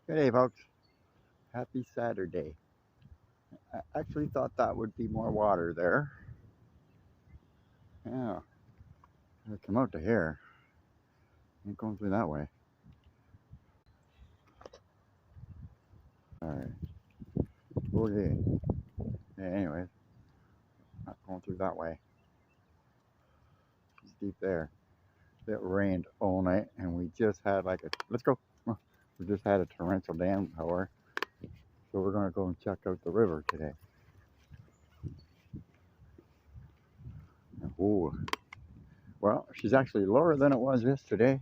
Good day, folks. Happy Saturday. I actually thought that would be more water there. Yeah, I come out to here. Ain't going through that way. Alright. Okay. Yeah, anyways, not going through that way. It's deep there. It rained all night and we just had like a. Let's go. We just had a torrential downpour. So we're going to go and check out the river today. Ooh. Well, she's actually lower than it was yesterday,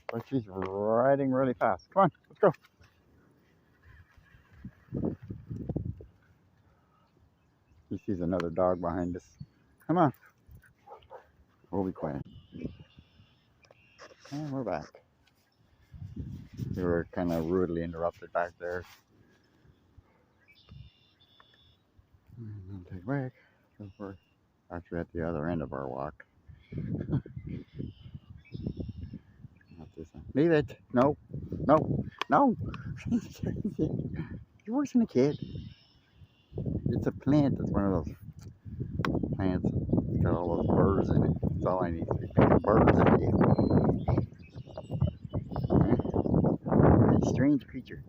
but she's riding really fast. Come on, let's go. He sees another dog behind us. Come on. We'll be quiet. And we're back. We were kind of rudely interrupted back there. Take a break. We're actually at the other end of our walk. Not this one. Leave it. No. No. No. You're worse than a kid. It's a plant. It's one of those plants. It's got all those birds in it. That's all I need. Birds in it. A strange creature.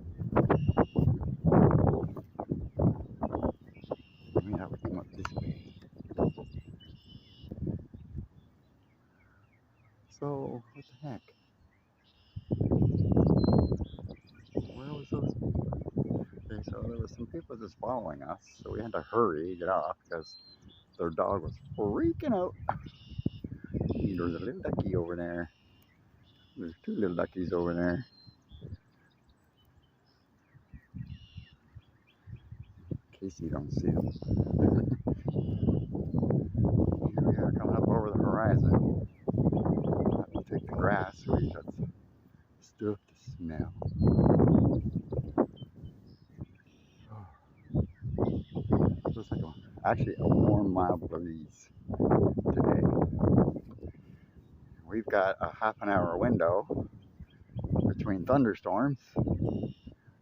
Maybe that would come up this way. So, what the heck? Where was those people? Okay, so there was some people just following us, so we had to hurry, get off, because their dog was freaking out. There's a little ducky over there. There's two little duckies over there. In case you don't see them. Here we are coming up over the horizon. Have to take the grass, so we got stuff to smell. Looks like actually a warm, mild breeze today. We've got a half an hour window between thunderstorms.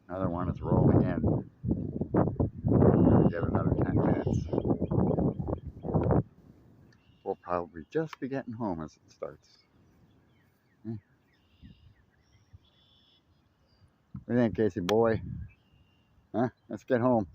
Another one is rolling in. We'll give it another 10 minutes. We'll probably just be getting home as it starts. What do you think, Casey boy? Huh? Let's get home.